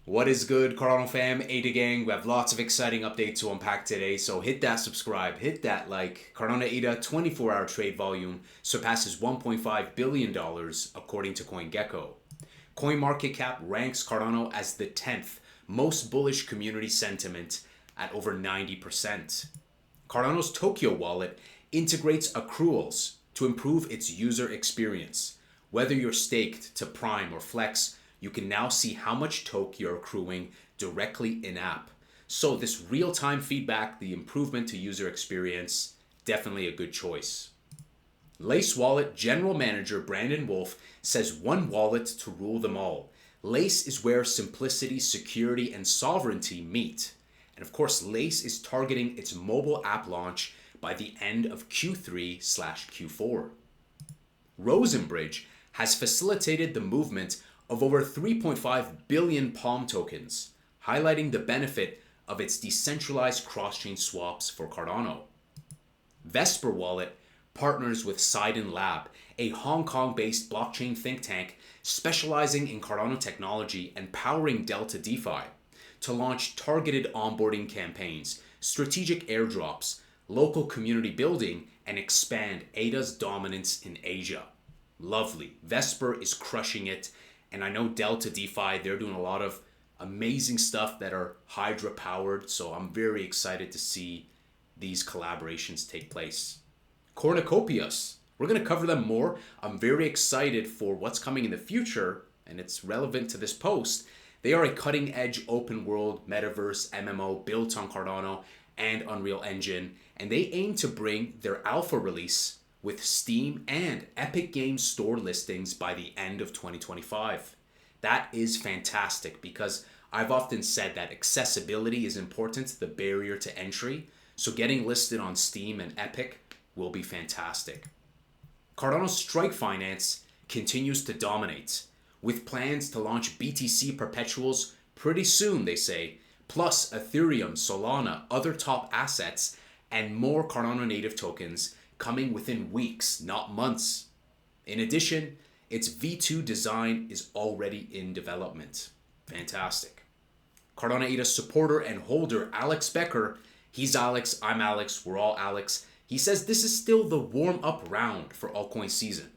What is good, Cardano fam, Ada gang? We have lots of exciting updates to unpack today, so hit that subscribe, hit that like. Cardano ADA 24-hour trade volume surpasses $1.5 billion according to CoinGecko. CoinMarketCap ranks Cardano as the 10th most bullish community sentiment at over 90%. Cardano's Tokyo wallet integrates accruals to improve its user experience. Whether you're staked to Prime or Flex, you can now see how much toke you're accruing directly in-app. So this real-time feedback, the improvement to user experience, definitely a good choice. Lace Wallet General Manager Brandon Wolf says one wallet to rule them all. Lace is where simplicity, security, and sovereignty meet. And of course, Lace is targeting its mobile app launch by the end of Q3/Q4. Rosenbridge has facilitated the movement of over 3.5 billion Palm tokens, highlighting the benefit of its decentralized cross-chain swaps for Cardano. Vesper Wallet partners with Sidon Lab, a Hong Kong-based blockchain think tank specializing in Cardano technology and powering Delta DeFi, to launch targeted onboarding campaigns, strategic airdrops, local community building, and expand ADA's dominance in Asia. Lovely. Vesper is crushing it. And I know Delta DeFi, they're doing a lot of amazing stuff that are Hydra powered. So I'm very excited to see these collaborations take place. Cornucopias, we're going to cover them more. I'm very excited for what's coming in the future, and it's relevant to this post. They are a cutting edge open world metaverse MMO built on Cardano and Unreal Engine, and they aim to bring their alpha release with Steam and Epic Games Store listings by the end of 2025. That is fantastic because I've often said that accessibility is important, the barrier to entry. So getting listed on Steam and Epic will be fantastic. Cardano's Strike Finance continues to dominate, with plans to launch BTC perpetuals pretty soon, they say, plus Ethereum, Solana, other top assets, and more Cardano native tokens coming within weeks, not months. In addition, its V2 design is already in development. Fantastic. Cardano ADA supporter and holder Alex Becker, he's Alex, I'm Alex, we're all Alex. He says this is still the warm-up round for altcoin season.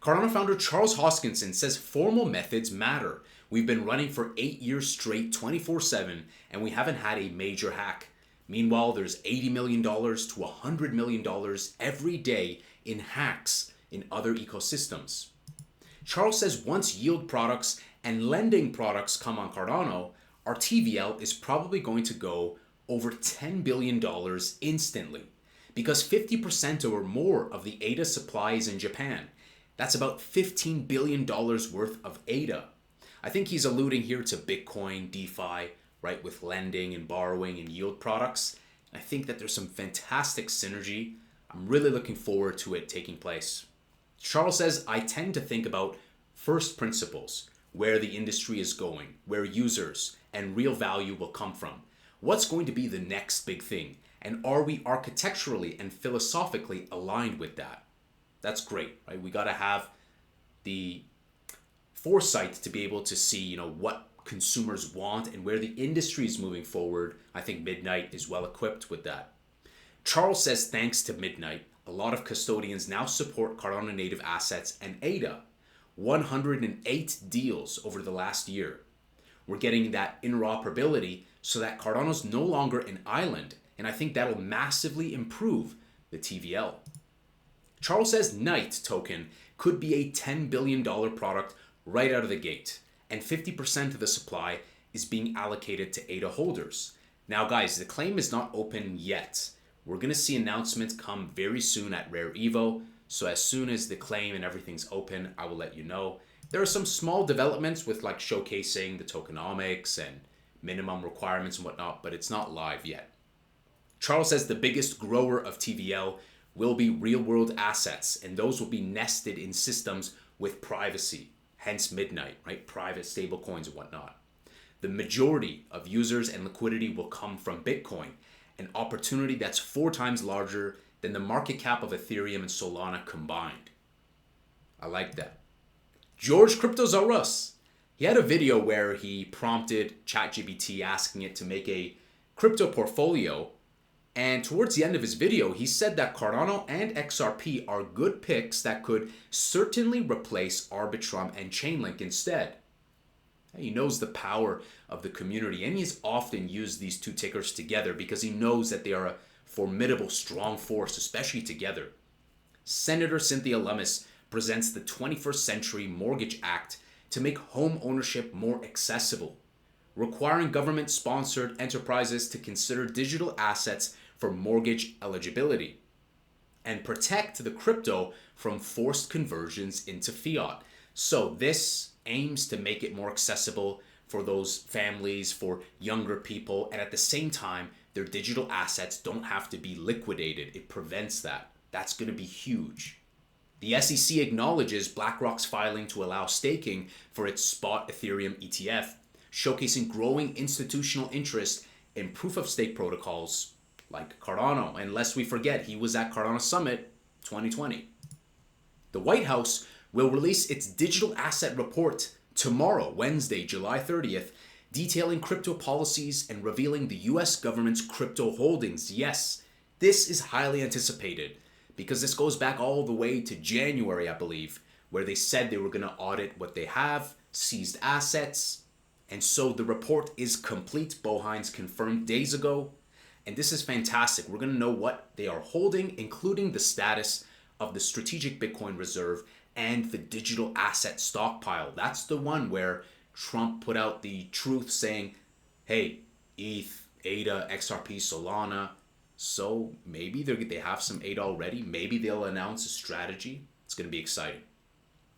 Cardano founder Charles Hoskinson says formal methods matter. We've been running for 8 years straight, 24/7, and we haven't had a major hack. Meanwhile, there's $80 million to $100 million every day in hacks in other ecosystems. Charles says once yield products and lending products come on Cardano, our TVL is probably going to go over $10 billion instantly, because 50% or more of the ADA supply is in Japan. That's about $15 billion worth of ADA. I think he's alluding here to Bitcoin, DeFi, right, with lending and borrowing and yield products. I think that there's some fantastic synergy. I'm really looking forward to it taking place. Charles says, I tend to think about first principles, where the industry is going, where users and real value will come from. What's going to be the next big thing? And are we architecturally and philosophically aligned with that? That's great, right? We got to have the foresight to be able to see, what consumers want and where the industry is moving forward. I think Midnight is well equipped with that. Charles says thanks to Midnight, a lot of custodians now support Cardano native assets and ADA. 108 deals over the last year. We're getting that interoperability so that Cardano's no longer an island, and I think that'll massively improve the TVL. Charles says Knight token could be a $10 billion product right out of the gate, and 50% of the supply is being allocated to ADA holders. Now guys, the claim is not open yet. We're going to see announcements come very soon at Rare Evo, so as soon as the claim and everything's open, I will let you know. There are some small developments with like showcasing the tokenomics and minimum requirements and whatnot, but it's not live yet. Charles says the biggest grower of TVL will be real-world assets, and those will be nested in systems with privacy. Hence Midnight, right? Private stablecoins and whatnot. The majority of users and liquidity will come from Bitcoin, an opportunity that's 4 times larger than the market cap of Ethereum and Solana combined. I like that. George Cryptosaurus, He had a video where he prompted ChatGPT asking it to make a crypto portfolio. And towards the end of his video, he said that Cardano and XRP are good picks that could certainly replace Arbitrum and Chainlink instead. He knows the power of the community, and he's often used these two tickers together because he knows that they are a formidable, strong force, especially together. Senator Cynthia Lummis presents the 21st Century Mortgage Act to make home ownership more accessible, requiring government-sponsored enterprises to consider digital assets for mortgage eligibility, and protect the crypto from forced conversions into fiat. So this aims to make it more accessible for those families, for younger people, and at the same time, their digital assets don't have to be liquidated. It prevents that. That's going to be huge. The SEC acknowledges BlackRock's filing to allow staking for its spot Ethereum ETF, showcasing growing institutional interest in proof-of-stake protocols like Cardano. And lest we forget, he was at Cardano Summit 2020. The White House will release its digital asset report tomorrow, Wednesday, July 30th, detailing crypto policies and revealing the US government's crypto holdings. Yes, this is highly anticipated because this goes back all the way to January, I believe, where they said they were going to audit what they have, seized assets. And so the report is complete. Bo Hines confirmed days ago. And this is fantastic. We're going to know what they are holding, including the status of the strategic Bitcoin reserve and the digital asset stockpile. That's the one where Trump put out the truth saying, hey, ETH, ADA, XRP, Solana. So maybe they have some ADA already. Maybe they'll announce a strategy. It's going to be exciting.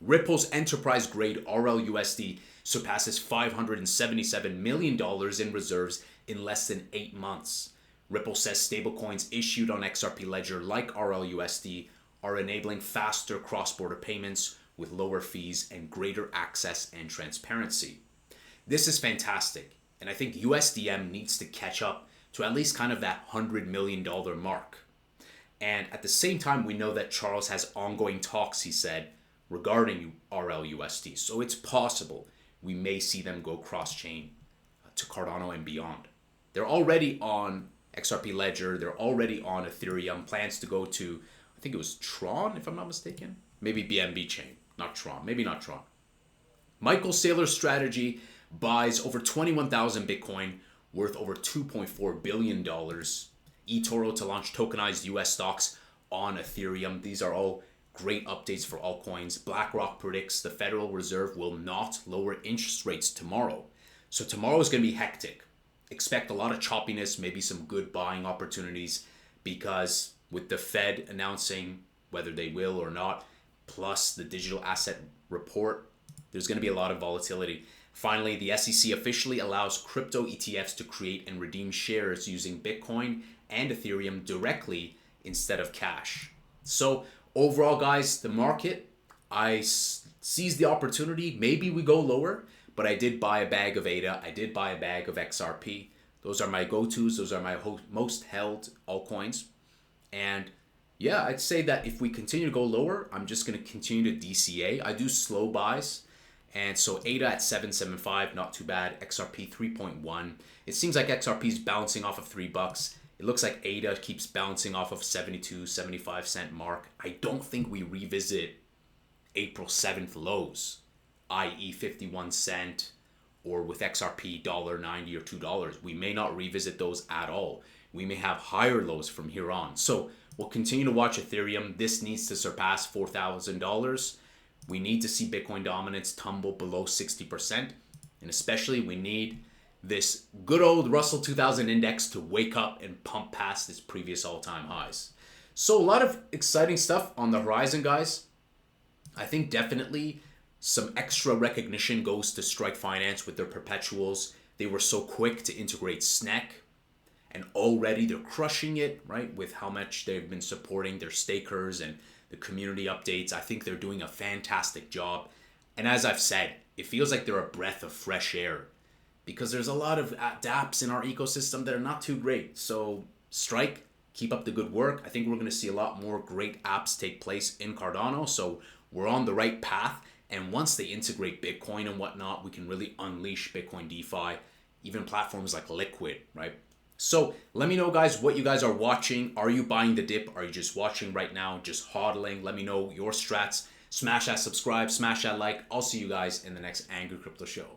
Ripple's enterprise-grade RLUSD surpasses $577 million in reserves in less than 8 months. Ripple says stablecoins issued on XRP Ledger like RLUSD are enabling faster cross-border payments with lower fees and greater access and transparency. This is fantastic, and I think USDM needs to catch up to at least kind of that $100 million mark. And at the same time, we know that Charles has ongoing talks, he said, regarding RLUSD. So it's possible we may see them go cross-chain to Cardano and beyond. They're already on XRP Ledger. They're already on Ethereum. Plans to go to, I think it was Tron, if I'm not mistaken. Maybe BNB chain, not Tron. Maybe not Tron. Michael Saylor's strategy buys over 21,000 Bitcoin worth over $2.4 billion. eToro to launch tokenized US stocks on Ethereum. These are all great updates for altcoins. BlackRock predicts the Federal Reserve will not lower interest rates tomorrow. So tomorrow is going to be hectic. Expect a lot of choppiness, maybe some good buying opportunities, because with the Fed announcing whether they will or not, plus the digital asset report, there's going to be a lot of volatility. Finally, the SEC officially allows crypto ETFs to create and redeem shares using Bitcoin and Ethereum directly instead of cash. So overall, guys, the market, I seized the opportunity. Maybe we go lower, but I did buy a bag of ADA. I did buy a bag of XRP. Those are my go-tos. Those are my most held altcoins. And yeah, I'd say that if we continue to go lower, I'm just going to continue to DCA. I do slow buys. And so ADA at 7.75, not too bad. XRP 3.1. It seems like XRP is bouncing off of $3. It looks like ADA keeps bouncing off of 72, 75 cent mark. I don't think we revisit April 7th lows, i.e. 51 cent, or with XRP $1.90 or $2. We may not revisit those at all. We may have higher lows from here on. So we'll continue to watch Ethereum. This needs to surpass $4,000. We need to see Bitcoin dominance tumble below 60%. And especially we need this good old Russell 2000 index to wake up and pump past its previous all-time highs. So a lot of exciting stuff on the horizon, guys. I think definitely some extra recognition goes to Strike Finance with their perpetuals. They were so quick to integrate SNEC, and already they're crushing it, right, with how much they've been supporting their stakers and the community updates. I think they're doing a fantastic job. And as I've said, it feels like they're a breath of fresh air because there's a lot of dApps in our ecosystem that are not too great. So Strike, keep up the good work. I think we're going to see a lot more great apps take place in Cardano. So we're on the right path. And once they integrate Bitcoin and whatnot, we can really unleash Bitcoin DeFi, even platforms like Liquid, right? So let me know, guys, what you guys are watching. Are you buying the dip? Are you just watching right now, just hodling? Let me know your strats. Smash that subscribe, smash that like. I'll see you guys in the next Angry Crypto Show.